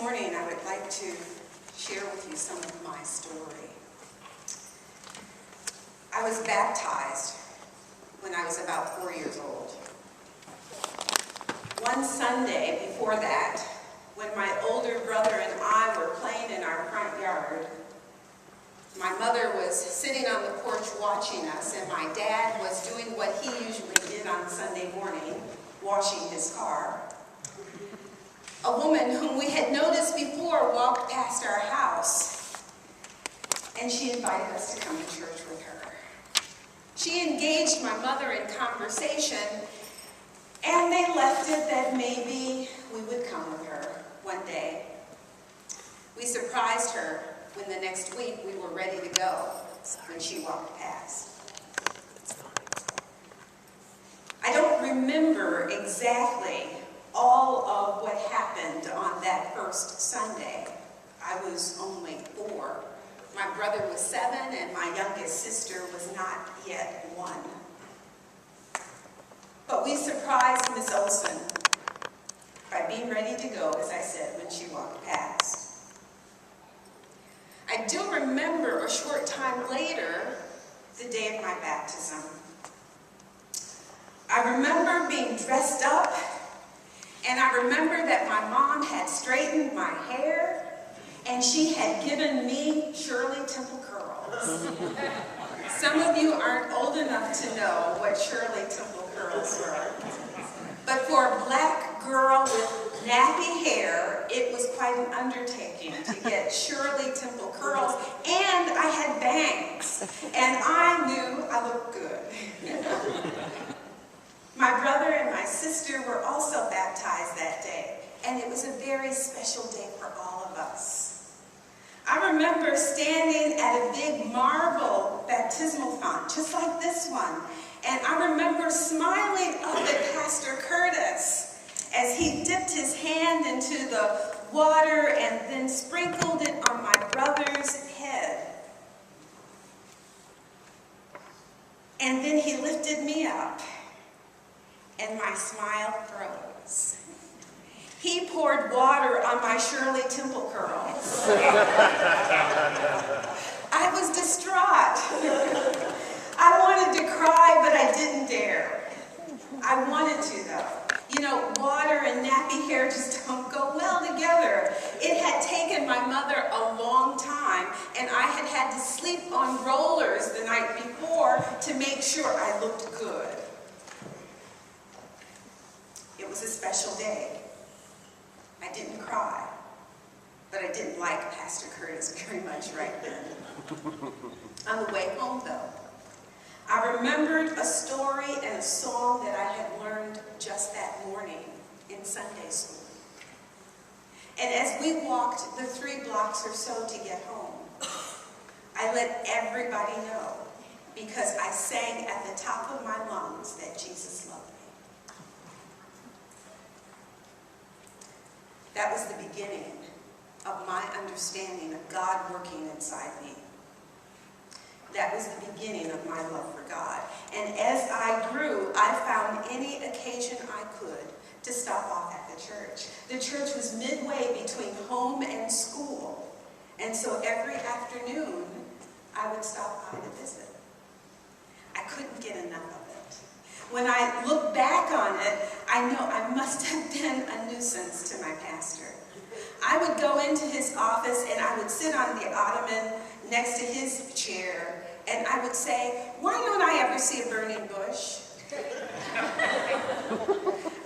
morning I would like to share with you some of my story. I was baptized when I was about 4 years old. One Sunday before that, when my older brother and I were playing in our front yard, my mother was sitting on the porch watching us, and my dad was doing what he usually did on Sunday morning, washing his car. A woman whom we had noticed before walked past our house, and she invited us to come to church with her. She engaged my mother in conversation, and they left it that maybe we would come with her one day. We surprised her when the next week we were ready to go when she walked past. I don't remember exactly all of what happened on that first Sunday. I was only 4. My brother was 7 and my youngest sister was not yet 1. But we surprised Miss Olson by being ready to go, as I said, when she walked past. I do remember a short time later, the day of my baptism. I remember being dressed up, and I remember that my mom had straightened my hair, and she had given me Shirley Temple curls. Some of you aren't old enough to know what Shirley Temple curls were. But for a black girl with nappy hair, it was quite an undertaking to get Shirley Temple curls, and I had bangs, and I knew I looked good. My brother and my sister were also baptized that day, and it was a very special day for all of us. I remember standing at a big marble baptismal font, just like this one, and I remember smiling up at Pastor Curtis as he dipped his hand into the water and then sprinkled it on my brother's head. And then he lifted me up, and my smile froze. He poured water on my Shirley Temple curls. I was distraught. I wanted to cry, but I didn't dare. I wanted to, though. You know, water and nappy hair just don't go well together. It had taken my mother a long time, and I had had to sleep on rollers the night before to make sure I looked good. It was a special day. I didn't cry, but I didn't like Pastor Curtis very much right then. On the way home, though, I remembered a story and a song that I had learned just that morning in Sunday school. And as we walked the 3 blocks or so to get home, I let everybody know, because I sang at the top of my lungs that Jesus loved me. That was the beginning of my understanding of God working inside me. That was the beginning of my love for God. And as I grew, I found any occasion I could to stop off at the church. The church was midway between home and school. And so every afternoon, I would stop by to visit. I couldn't get enough of it. When I look back on it, I know I must have been a nuisance to my pastor. I would go into his office and I would sit on the ottoman next to his chair, and I would say, "Why don't I ever see a burning bush?"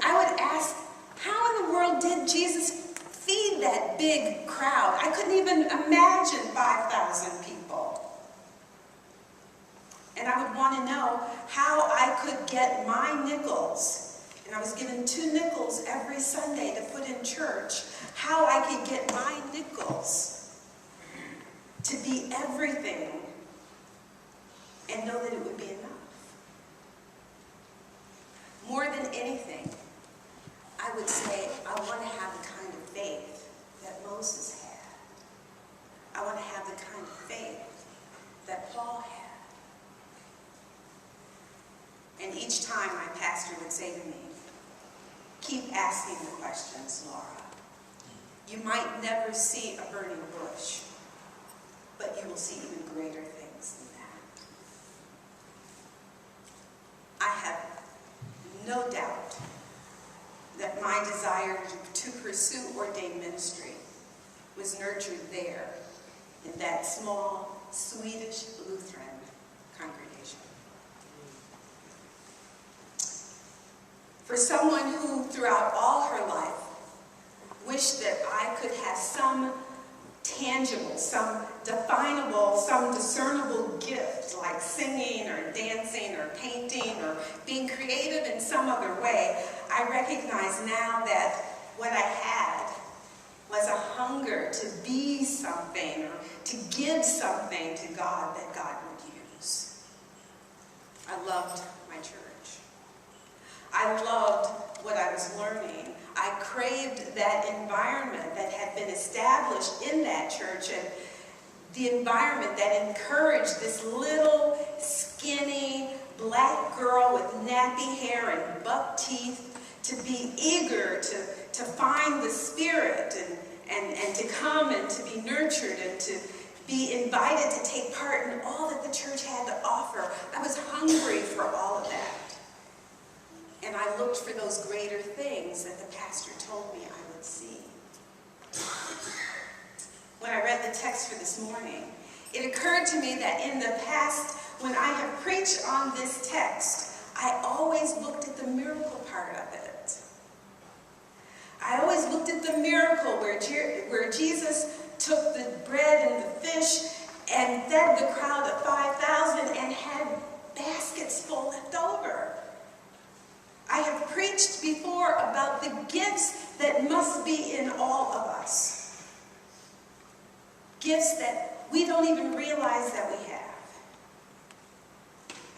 I would ask, how in the world did Jesus feed that big crowd? I couldn't even imagine 5,000 people. And I would want to know how I could get my nickels, and I was given 2 nickels every Sunday to put in church, how I could get my nickels to be everything and know that it would be enough. More than anything, I would say, I want to have the kind of faith that Moses had. I want to have the kind of faith that Paul had. And each time my pastor would say to me, "Keep asking the questions, Laura. You might never see a burning bush, but you will see even greater things than that. I have no doubt that my desire to pursue ordained ministry was nurtured there in that small Swedish Lutheran congregation. For someone who throughout all her life wished that I could have some tangible, some definable, some discernible gift like singing or dancing or painting or being creative in some other way, I recognize now that what I had was a hunger to be something or to give something to God that God would use. I loved my church. I loved what I was learning. I craved that environment that had been established in that church, and the environment that encouraged this little, skinny, black girl with nappy hair and buck teeth to be eager to find the Spirit and to come and to be nurtured and to be invited to take part in all that the church had to offer. I was hungry for all of that. And I looked for those greater things that the pastor told me I would see. When I read the text for this morning, it occurred to me that in the past, when I have preached on this text, I always looked at the miracle part of it. I always looked at the miracle where Jesus took the bread and the fish and fed the crowd of 5,000 and had baskets full left over. I have preached before about the gifts that must be in all of us. Gifts that we don't even realize that we have.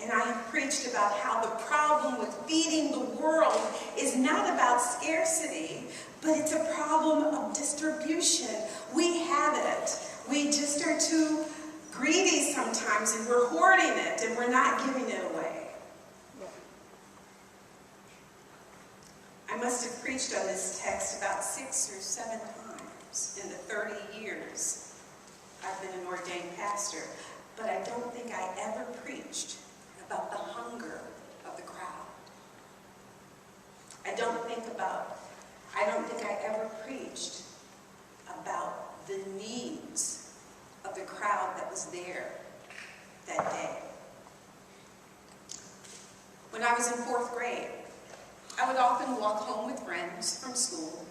And I have preached about how the problem with feeding the world is not about scarcity, but it's a problem of distribution. We have it. We just are too greedy sometimes, and we're hoarding it, and we're not giving it away. I must have preached on this text about 6 or 7 times in the 30 years I've been an ordained pastor, but I don't think I ever preached about the hunger of the crowd. I don't think I ever preached about the needs of the crowd that was there that day. When I was in 4th grade, I would often walk home with friends from school.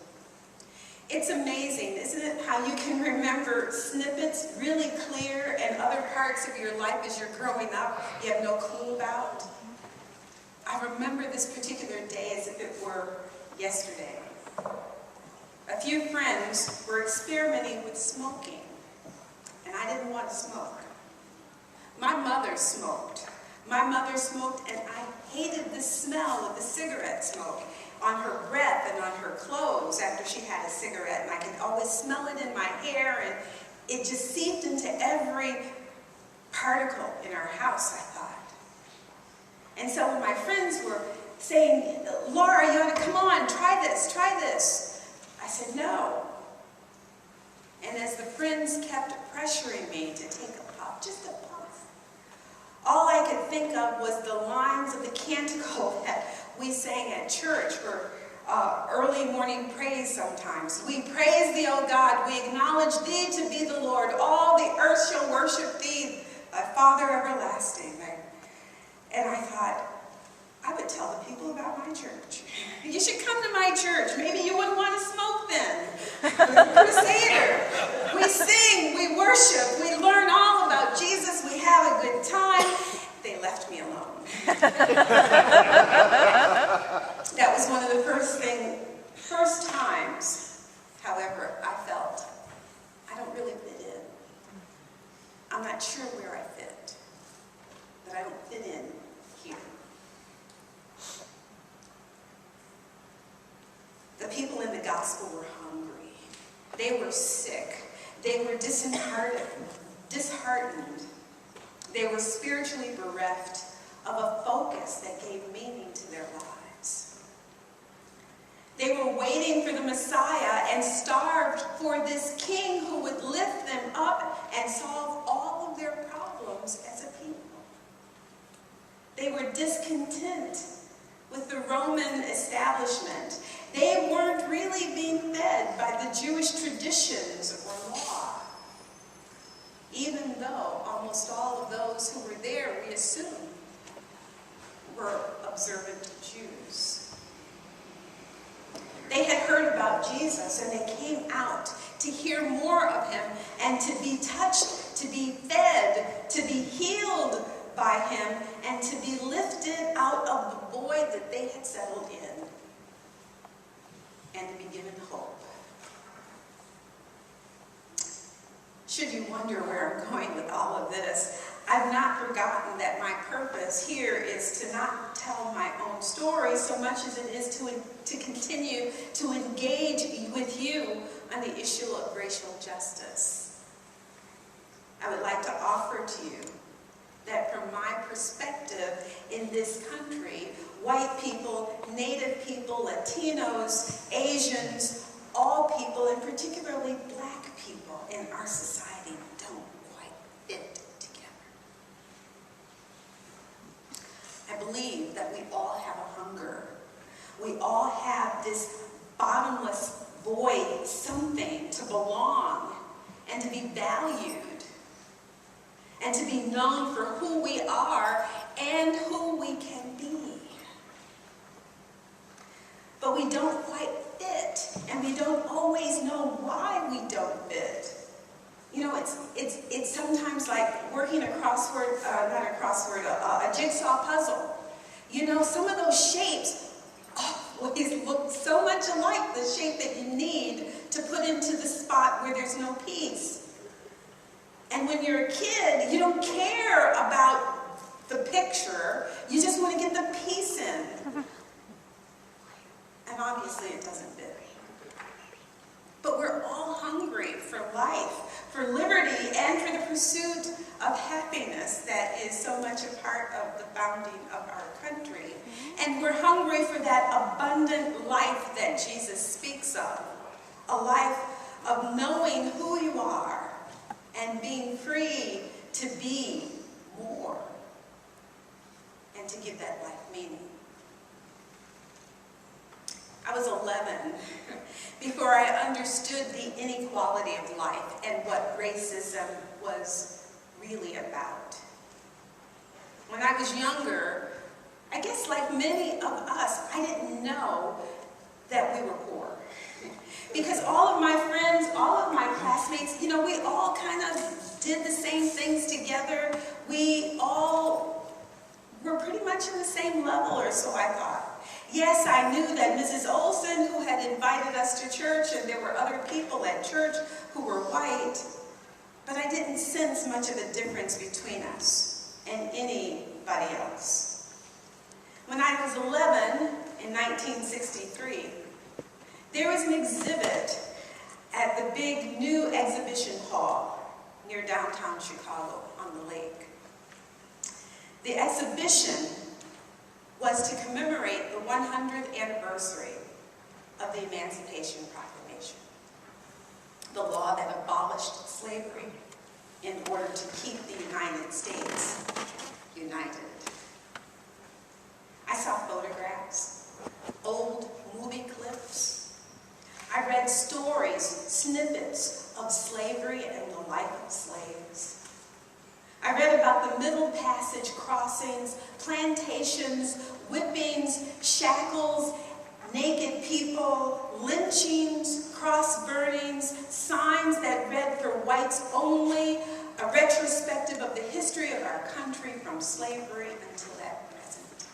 It's amazing, isn't it, how you can remember snippets really clear and other parts of your life as you're growing up you have no clue about? I remember this particular day as if it were yesterday. A few friends were experimenting with smoking, and I didn't want to smoke. My mother smoked. My mother smoked, and I hated the smell of the cigarette smoke on her breath and on her clothes after she had a cigarette, and I could always smell it in my hair, and it just seeped into every particle in our house, I thought. And so when my friends were saying, "Laura, you ought to come on, try this, I said, "No." And as the friends kept pressuring me to take a puff, just a puff, all I could think of was the lines of the canticle that we sang at church for early morning praise sometimes. "We praise thee, O God, we acknowledge thee to be the Lord. All the earth shall worship thee, thy Father everlasting." And I thought, I would tell the people about my church. You should come to my church. Maybe you wouldn't want to smoke then. We're a crusader. We sing, we worship, we learn all about Jesus, we have a good time. They left me alone. That was one of the first times, however, I felt I don't really fit in. I'm not sure where I fit, but I don't fit in here. The people in the gospel were hungry. They were sick. They were disheartened. They were spiritually bereft of a focus that gave meaning to their lives. They were waiting for the Messiah and starved for this king who would lift them up and solve all of their problems as a people. They were discontent with the Roman establishment. They weren't really being fed by the Jewish traditions or law, even though almost all of those who were there, we assume, were observant Jews. They had heard about Jesus, and they came out to hear more of him and to be touched, to be fed, to be healed by him, and to be lifted out of the void that they had settled in, and to be given hope. Should you wonder where I'm going with all of this, I've not forgotten that my purpose here is to not tell my own story so much as it is to continue to engage with you on the issue of racial justice. I would like to offer to you that from my perspective in this country, white people, Native people, Latinos, Asians, all people, and particularly black people in our society don't quite fit together. I believe that we all have a hunger. We all have this bottomless void, something to belong and to be valued and to be known for who we are and who we can be. But we don't quite fit, and we don't always know why we don't fit. You know, it's sometimes like working a crossword, a jigsaw puzzle. You know, some of those shapes always look so much alike the shape that you need to put into the spot where there's no piece. And when you're a kid, you don't care about the picture, you just want to get the piece in. And obviously it doesn't fit. But we're all hungry for life, for liberty, and for the pursuit of happiness that is so much a part of the founding of our country. And we're hungry for that abundant life that Jesus speaks of. A life of knowing who you are and being free to be more and to give that life meaning. I was 11 before I understood the inequality of life and what racism was really about. When I was younger, I guess like many of us, I didn't know that we were poor. Because all of my friends, all of my classmates, you know, we all kind of did the same things together. We all were pretty much in the same level, or so I thought. Yes, I knew that Mrs. Olson, who had invited us to church, and there were other people at church who were white, but I didn't sense much of a difference between us and anybody else. When I was 11, in 1963, there was an exhibit at the big new exhibition hall near downtown Chicago on the lake. The exhibition was to commemorate the 100th anniversary of the Emancipation Proclamation, the law that abolished slavery in order to keep the United States united. I saw photographs, old movie clips. I read stories, snippets of slavery and the life of slaves. I read about the Middle Passage crossings, plantations, whippings, shackles, naked people, lynchings, cross burnings, signs that read for whites only, a retrospective of the history of our country from slavery until that present time.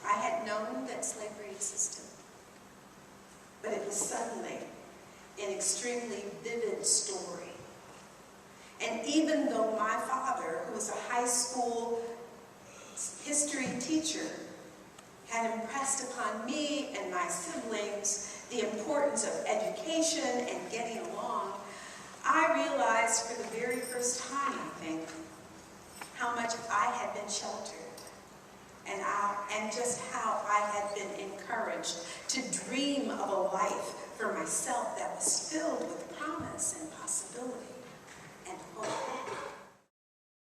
I had known that slavery existed, but it was suddenly an extremely vivid story. And even though my father, who was a high school history teacher, had impressed upon me and my siblings the importance of education and getting along, I realized for the very first time, I think, how much I had been sheltered and just how I had been encouraged to dream of a life for myself that was filled